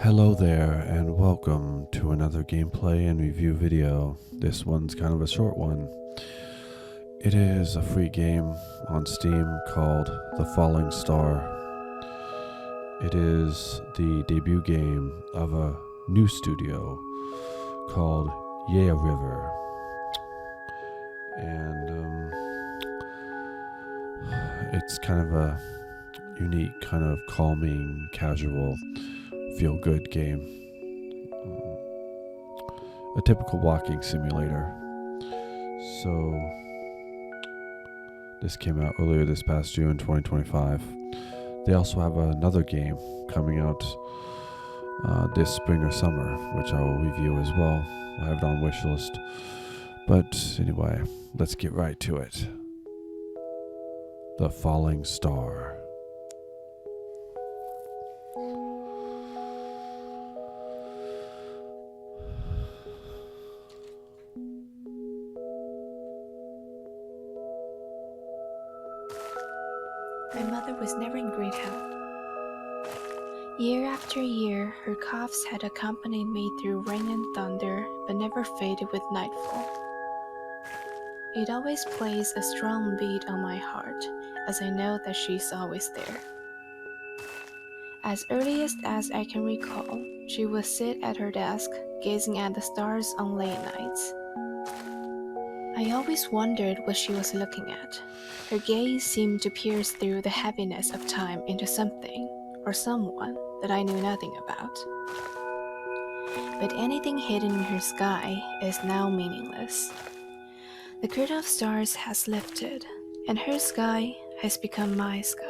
Hello there, and welcome to another gameplay and review video. This one's kind of a short one. It is a free game on Steam called The Falling Star. It is the debut game of a new studio called Yeah River. And it's kind of a unique, kind of calming, casual, feel-good game. A typical walking simulator. So this came out earlier this past June 2025. They also have another game coming out this spring or summer, which I will review as well. I have it on wishlist. But anyway, let's get right to it. The Falling Star. My mother was never in great health. Year after year, her coughs had accompanied me through rain and thunder, but never faded with nightfall. It always plays a strong beat on my heart, as I know that she's always there. As earliest as I can recall, she would sit at her desk, gazing at the stars on late nights. I always wondered what she was looking at. Her gaze seemed to pierce through the heaviness of time into something, or someone, that I knew nothing about. But anything hidden in her sky is now meaningless. The curtain of stars has lifted, and her sky has become my sky.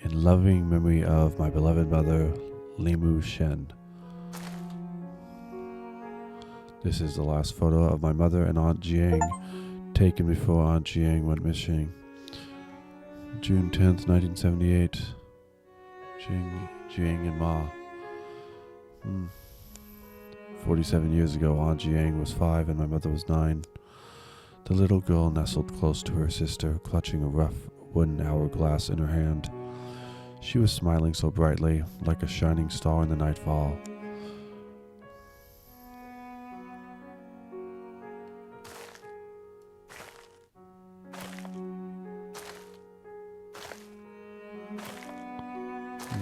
In loving memory of my beloved mother, Limu Shen. This is the last photo of my mother and Aunt Jiang, taken before Aunt Jiang went missing. June 10th, 1978. Jiang and Ma. 47 years ago, Aunt Jiang was 5 and my mother was 9. The little girl nestled close to her sister, clutching a rough wooden hourglass in her hand. She was smiling so brightly, like a shining star in the nightfall.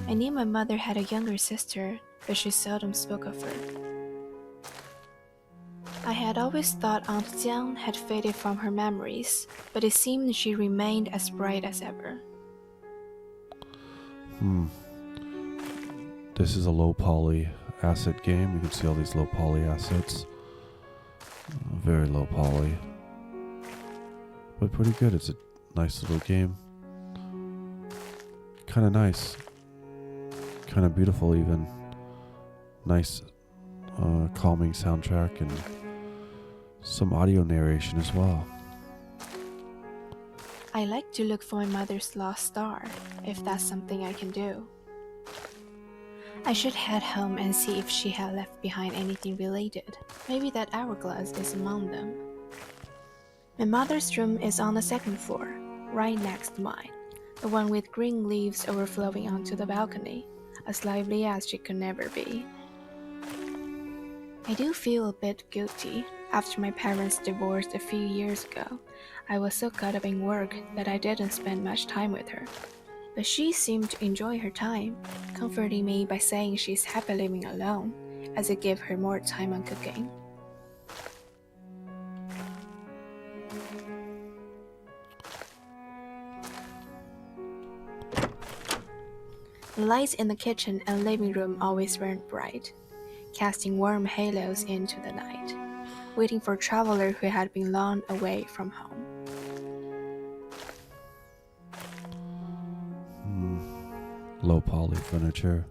I knew my mother had a younger sister, but she seldom spoke of her. I had always thought Aunt Jiang had faded from her memories, but it seemed she remained as bright as ever. This is a low poly asset game. You can see all these low poly assets. Very low poly. But pretty good. It's a nice little game. Kind of nice. Kind of beautiful even. Nice calming soundtrack and some audio narration as well. I like to look for my mother's lost star, if that's something I can do. I should head home and see if she had left behind anything related. Maybe that hourglass is among them. My mother's room is on the second floor, right next to mine, the one with green leaves overflowing onto the balcony, as lively as she could never be. I do feel a bit guilty. After my parents divorced a few years ago, I was so caught up in work that I didn't spend much time with her. But she seemed to enjoy her time, comforting me by saying she's happy living alone, as it gave her more time on cooking. The lights in the kitchen and living room always burned bright, casting warm halos into the night, waiting for a traveler who had been long away from home. Low poly furniture.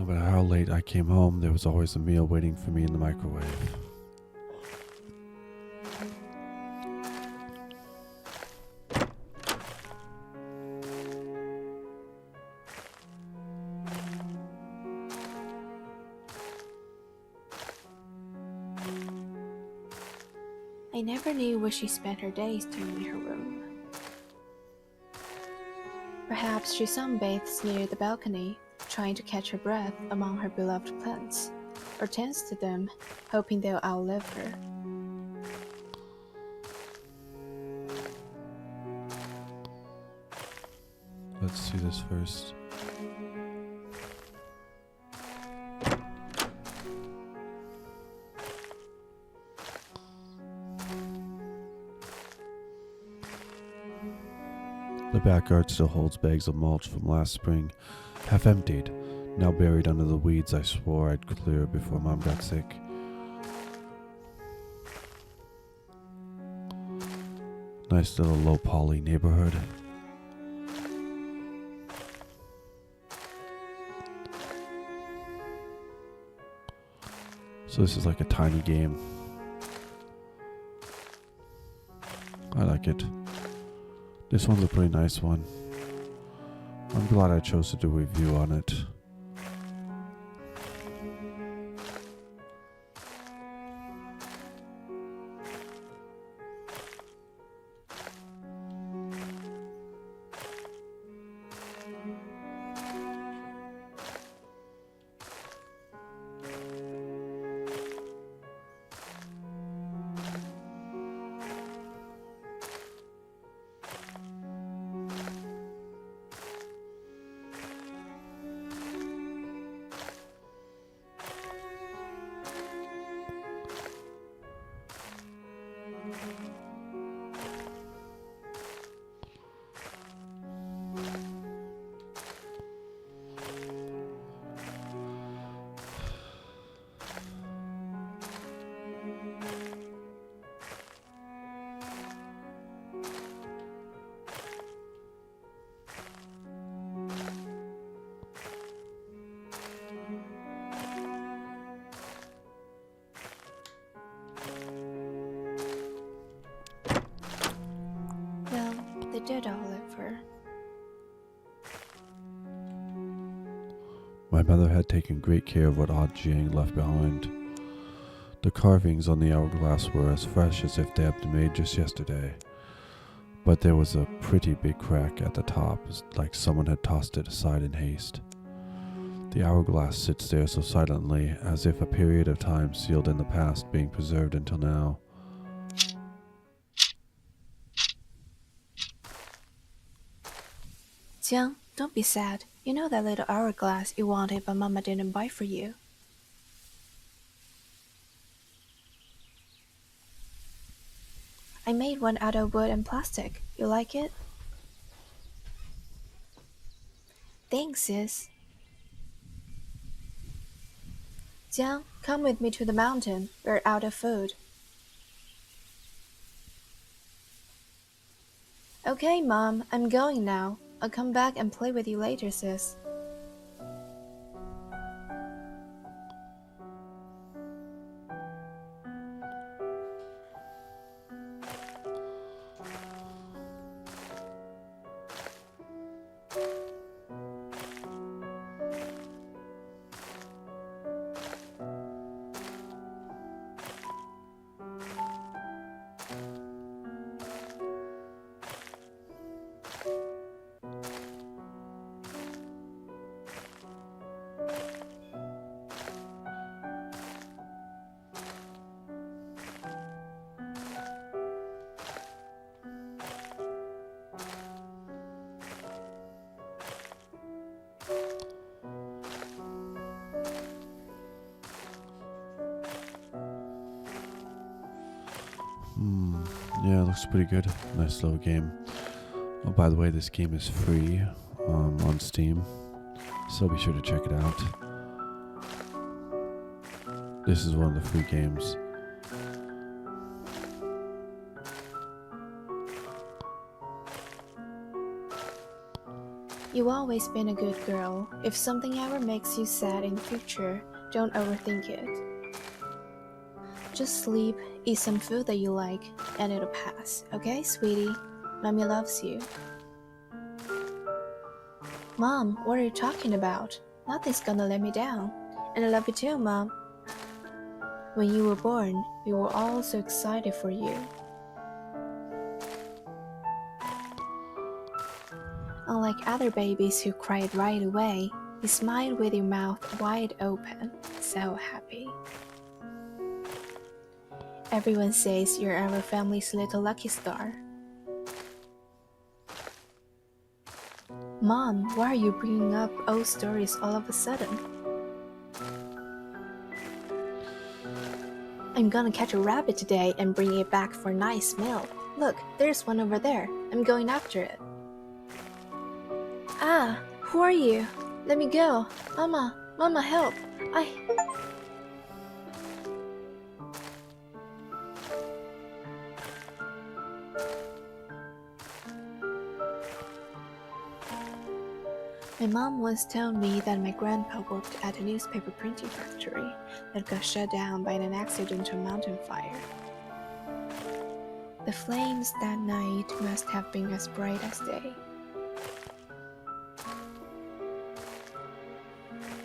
matter how late I came home, there was always a meal waiting for me in the microwave. I never knew where she spent her days doing in her room. Perhaps she sunbathes near the balcony, trying to catch her breath among her beloved plants, or tends to them, hoping they'll outlive her. Let's see this first. The backyard still holds bags of mulch from last spring, half emptied, now buried under the weeds I swore I'd clear before Mom got sick. Nice little low poly neighborhood. So this is like a tiny game. I like it. This one's a pretty nice one. I'm glad I chose to do a review on it. Well, they did outlive her. My mother had taken great care of what odd Jiang left behind. The carvings on the hourglass were as fresh as if they had been made just yesterday, but there was a pretty big crack at the top, like someone had tossed it aside in haste. The hourglass sits there so silently, as if a period of time sealed in the past being preserved until now. Jiang, don't be sad. You know that little hourglass you wanted but Mama didn't buy for you. I made one out of wood and plastic. You like it? Thanks, sis. Jiang, come with me to the mountain. We're out of food. Okay, Mom, I'm going now. I'll come back and play with you later, sis. Yeah, it looks pretty good. Nice little game. Oh, by the way, this game is free on Steam, so be sure to check it out. This is one of the free games. You've always been a good girl. If something ever makes you sad in the future, don't overthink it. Just sleep, eat some food that you like, and it'll pass. Okay, sweetie? Mommy loves you. Mom, what are you talking about? Nothing's gonna let me down. And I love you too, Mom. When you were born, we were all so excited for you. Unlike other babies who cried right away, you smiled with your mouth wide open, so happy. Everyone says you're our family's little lucky star. Mom, why are you bringing up old stories all of a sudden? I'm gonna catch a rabbit today and bring it back for a nice meal. Look, there's one over there. I'm going after it. Ah, who are you? Let me go. Mama, help. My mom once told me that my grandpa worked at a newspaper printing factory that got shut down by an accidental mountain fire. The flames that night must have been as bright as day.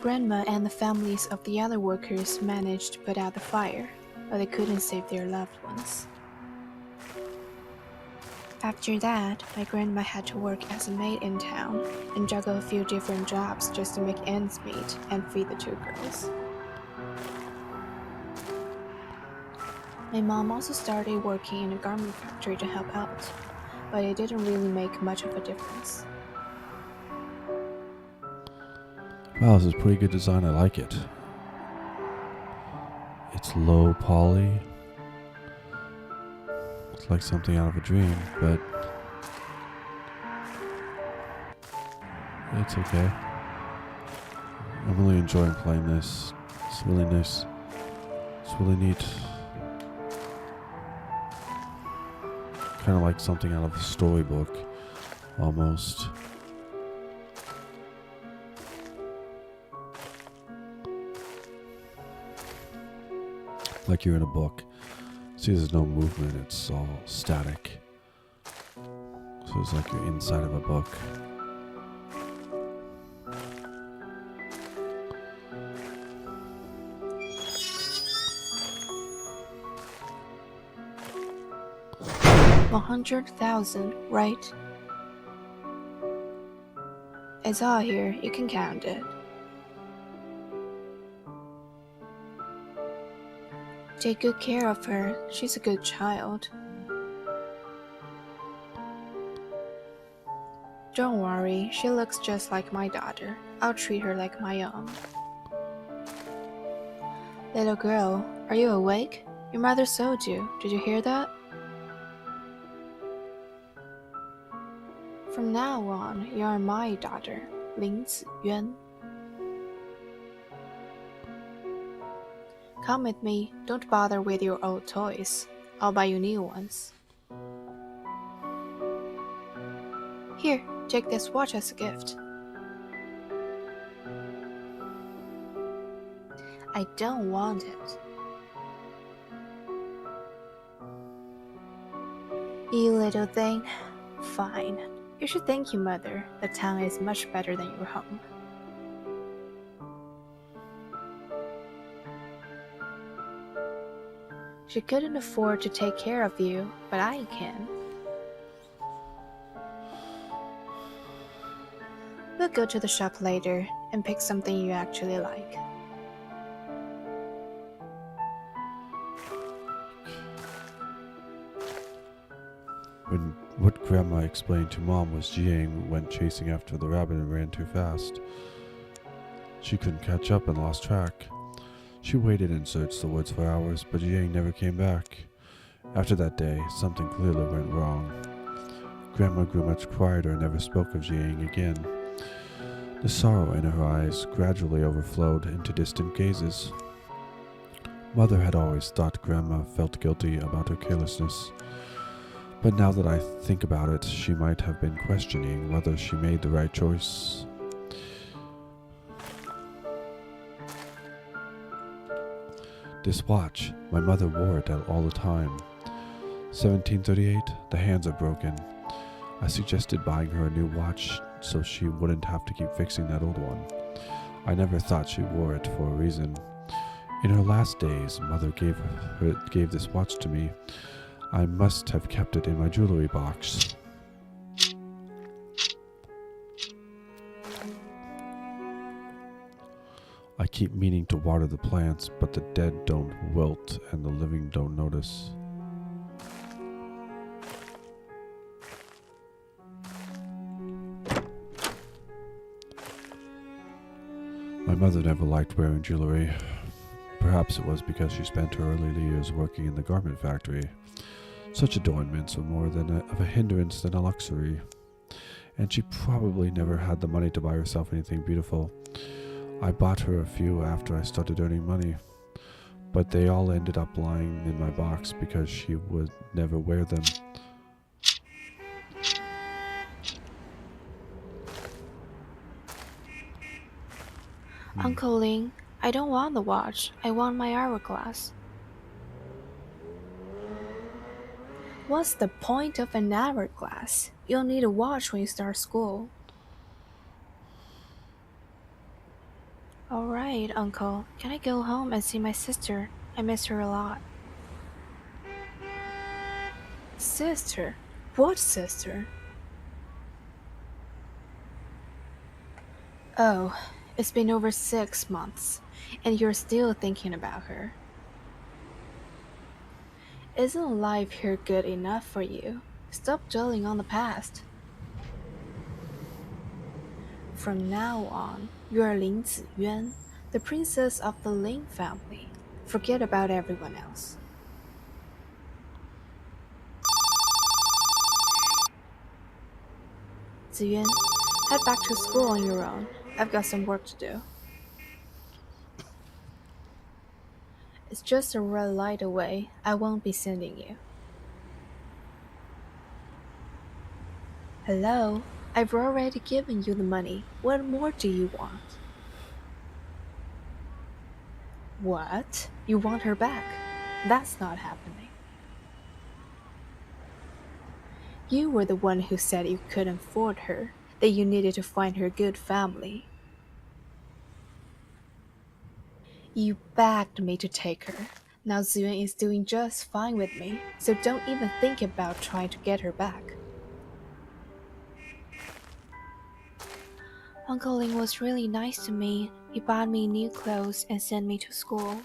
Grandma and the families of the other workers managed to put out the fire, but they couldn't save their loved ones. After that, my grandma had to work as a maid in town and juggle a few different jobs just to make ends meet and feed the two girls. My mom also started working in a garment factory to help out, but it didn't really make much of a difference. Wow, this is pretty good design. I like it. It's low poly. It's like something out of a dream, but it's okay. I'm really enjoying playing this. It's really nice. It's really neat. Kind of like something out of a storybook, almost. Like you're in a book. See, there's no movement, it's all static. So it's like you're inside of a book. $100,000, right? It's all here, you can count it. Take good care of her, she's a good child. Don't worry, she looks just like my daughter. I'll treat her like my own. Little girl, are you awake? Your mother told you. Did you hear that? From now on, you are my daughter, Lin Ziyuan. Come with me, don't bother with your old toys. I'll buy you new ones. Here, take this watch as a gift. I don't want it. You little thing. Fine. You should thank your mother. The town is much better than your home. She couldn't afford to take care of you, but I can. We'll go to the shop later and pick something you actually like. What Grandma explained to Mom was Jiang went chasing after the rabbit and ran too fast. She couldn't catch up and lost track. She waited and searched the woods for hours, but Jiang never came back. After that day, something clearly went wrong. Grandma grew much quieter and never spoke of Jiang again. The sorrow in her eyes gradually overflowed into distant gazes. Mother had always thought Grandma felt guilty about her carelessness, But now that I think about it, she might have been questioning whether she made the right choice. This watch, my mother wore it all the time. 1738, the hands are broken. I suggested buying her a new watch so she wouldn't have to keep fixing that old one. I never thought she wore it for a reason. In her last days, Mother gave this watch to me. I must have kept it in my jewelry box. I keep meaning to water the plants, but the dead don't wilt and the living don't notice. My mother never liked wearing jewelry. Perhaps it was because she spent her early years working in the garment factory. Such adornments were more of a hindrance than a luxury, and she probably never had the money to buy herself anything beautiful. I bought her a few after I started earning money, but they all ended up lying in my box because she would never wear them. Uncle Ling, I don't want the watch. I want my hourglass. What's the point of an hourglass? You'll need a watch when you start school. Alright, Uncle. Can I go home and see my sister? I miss her a lot. Sister? What sister? Oh, it's been over 6 months, and you're still thinking about her. Isn't life here good enough for you? Stop dwelling on the past. From now on, you are Lin Ziyuan, the princess of the Lin family. Forget about everyone else. Ziyuan, head back to school on your own. I've got some work to do. It's just a red light away. I won't be sending you. Hello? I've already given you the money. What more do you want? What? You want her back? That's not happening. You were the one who said you couldn't afford her, that you needed to find her a good family. You begged me to take her. Now Ziyuan is doing just fine with me, so don't even think about trying to get her back. Uncle Ling was really nice to me. He bought me new clothes and sent me to school.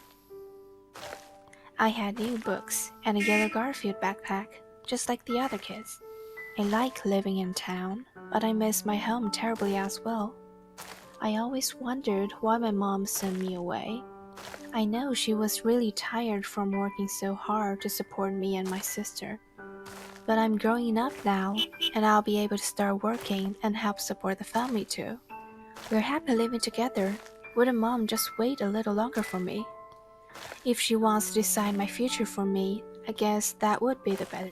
I had new books and a yellow Garfield backpack, just like the other kids. I like living in town, but I miss my home terribly as well. I always wondered why my mom sent me away. I know she was really tired from working so hard to support me and my sister. But I'm growing up now, and I'll be able to start working and help support the family too. We're happy living together. Wouldn't Mom just wait a little longer for me? If she wants to decide my future for me, I guess that would be the better.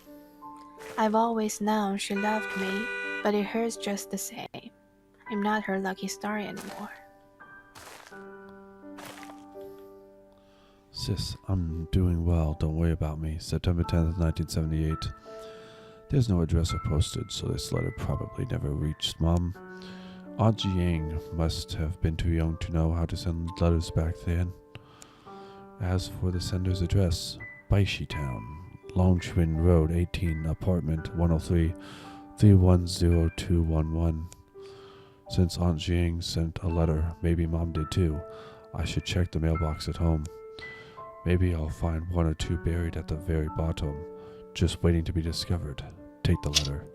I've always known she loved me, but it hurts just the same. I'm not her lucky star anymore. Sis, I'm doing well, don't worry about me. September 10th, 1978. There's no address or postage, so this letter probably never reached Mom. Aunt Jiang must have been too young to know how to send letters back then. As for the sender's address, Baishi Town, Longchuan Road 18, apartment 103, 310211. Since Aunt Jiang sent a letter, maybe Mom did too. I should check the mailbox at home. Maybe I'll find one or two buried at the very bottom, just waiting to be discovered. Take the letter.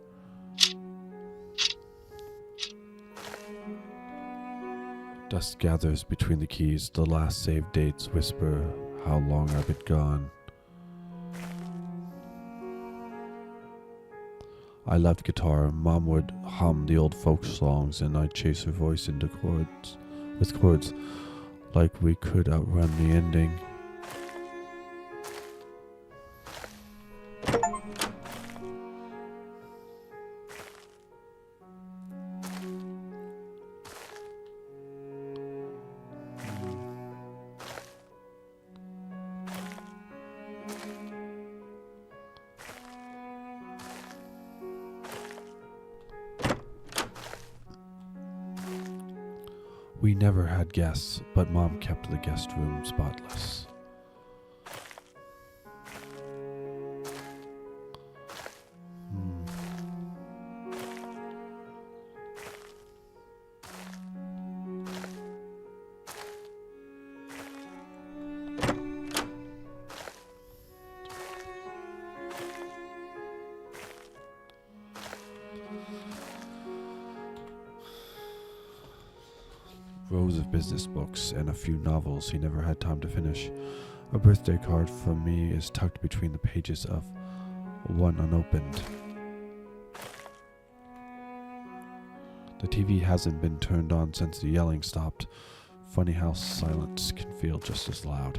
Dust gathers between the keys. The last saved dates whisper how long I've been gone. I loved guitar. Mom would hum the old folk songs and I'd chase her voice into chords, like we could outrun the ending. We never had guests, but Mom kept the guest room spotless. Rows of business books and a few novels he never had time to finish. A birthday card from me is tucked between the pages of one unopened. The TV hasn't been turned on since the yelling stopped. Funny how silence can feel just as loud.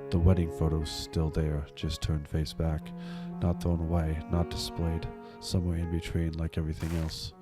The wedding photo's still there, just turned face back. Not thrown away, not displayed, somewhere in between like everything else.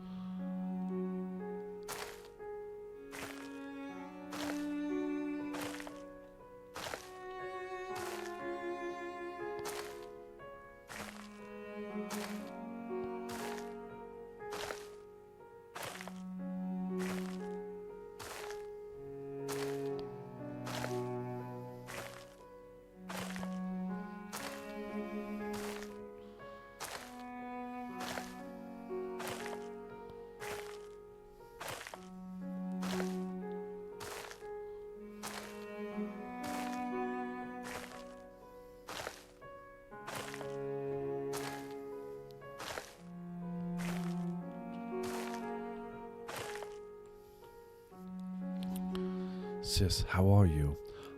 Sis, how are you?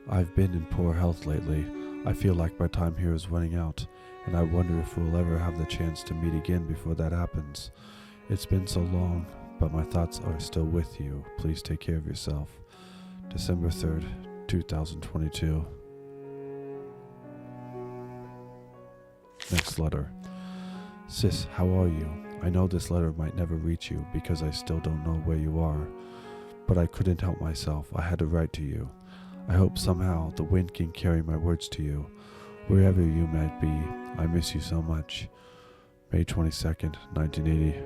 I've been in poor health lately. I feel like my time here is running out, and I wonder if we'll ever have the chance to meet again before that happens. It's been so long, but my thoughts are still with you. Please take care of yourself. December 3rd, 2022. Next letter. Sis, how are you? I know this letter might never reach you because I still don't know where you are. But I couldn't help myself. I had to write to you. I hope somehow the wind can carry my words to you. Wherever you might be, I miss you so much. May 22nd, 1980.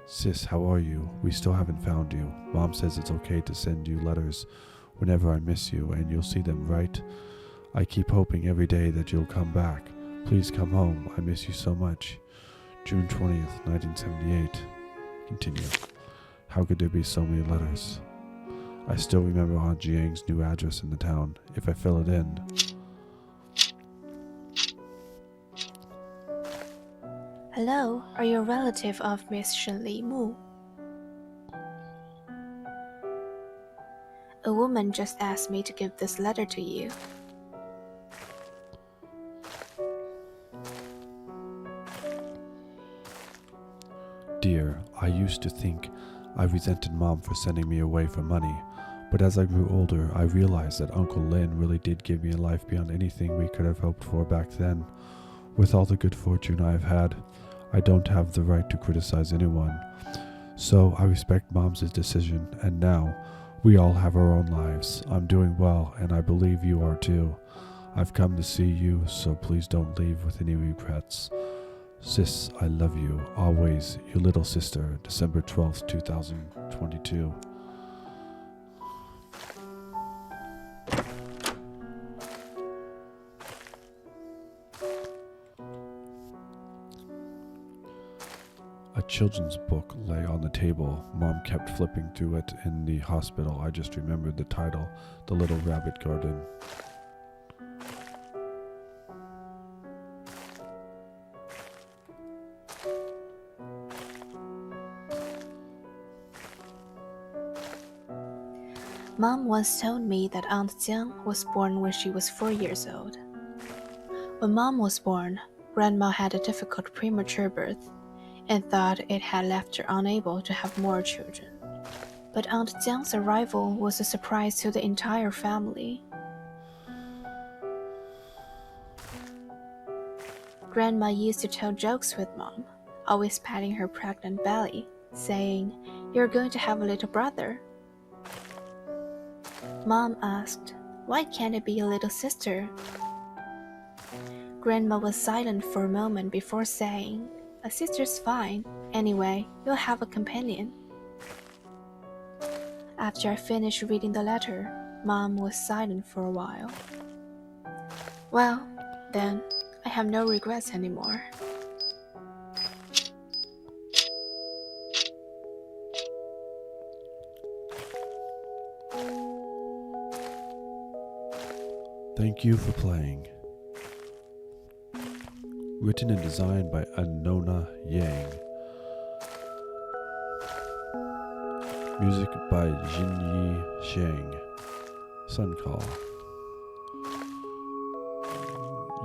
Sis, how are you? We still haven't found you. Mom says it's okay to send you letters whenever I miss you, and you'll see them, right? I keep hoping every day that you'll come back. Please come home. I miss you so much. June 20th, 1978. Continue. How could there be so many letters? I still remember Aunt Jiang's new address in the town. If I fill it in. Hello, are you a relative of Miss Shenli Mu? A woman just asked me to give this letter to you. Dear, I used to think I resented Mom for sending me away for money, but as I grew older, I realized that Uncle Lin really did give me a life beyond anything we could have hoped for back then. With all the good fortune I have had, I don't have the right to criticize anyone. So I respect Mom's decision, and now we all have our own lives. I'm doing well, and I believe you are too. I've come to see you, so please don't leave with any regrets. Sis, I love you. Always, your little sister, December 12th, 2022. A children's book lay on the table. Mom kept flipping through it in the hospital. I just remembered the title, The Little Rabbit Garden. Mom once told me that Aunt Jiang was born when she was 4 years old. When Mom was born, Grandma had a difficult premature birth and thought it had left her unable to have more children. But Aunt Jiang's arrival was a surprise to the entire family. Grandma used to tell jokes with Mom, always patting her pregnant belly, saying, "You're going to have a little brother." Mom asked, "Why can't it be a little sister?" Grandma was silent for a moment before saying, A sister's fine. Anyway, you'll have a companion. After I finished reading the letter, Mom was silent for a while. Well, then, I have no regrets anymore. Thank you for playing. Written and designed by Anona Yang. Music by Jinyi Shang. Sun Call.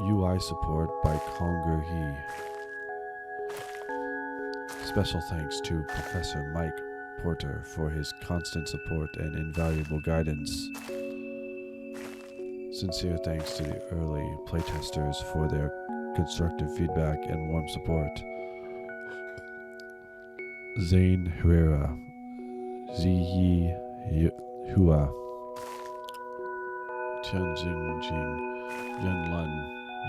UI support by Conger He. Special thanks to Professor Mike Porter for his constant support and invaluable guidance. Sincere thanks to the early playtesters for their constructive feedback and warm support. Zane Herrera, Ziyi Hua, Tianjing Jing, Yan Lun,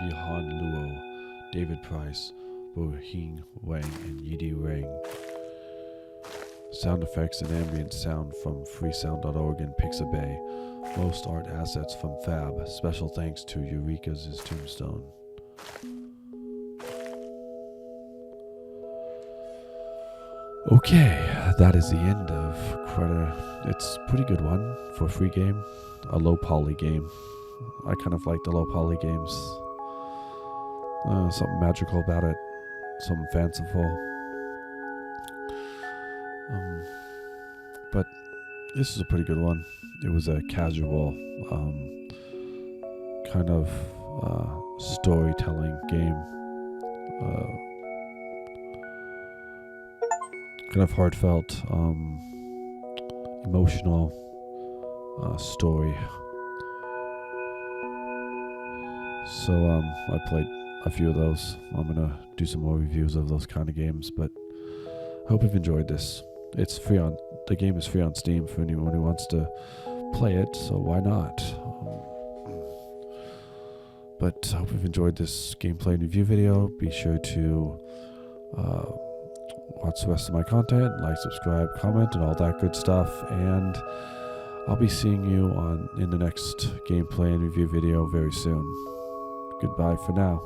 Yihan Luo, David Price, Bohing Wang, and Yidi Rang. Sound effects and ambient sound from freesound.org and Pixabay. Most art assets from Fab. Special thanks to Eureka's Tombstone. Okay, that is the end of it's a pretty good one for a free game. A low poly game. I kind of like the low poly games. Something magical about it. Something fanciful. But this is a pretty good one. It was a casual kind of storytelling game. Kind of heartfelt, emotional story. So I played a few of those. I'm gonna do some more reviews of those kind of games, but I hope you've enjoyed this. The game is free on Steam for anyone who wants to play it, so why not? But I hope you've enjoyed this gameplay and review video. Be sure to watch the rest of my content, like, subscribe, comment, and all that good stuff. And I'll be seeing you in the next gameplay and review video very soon. Goodbye for now.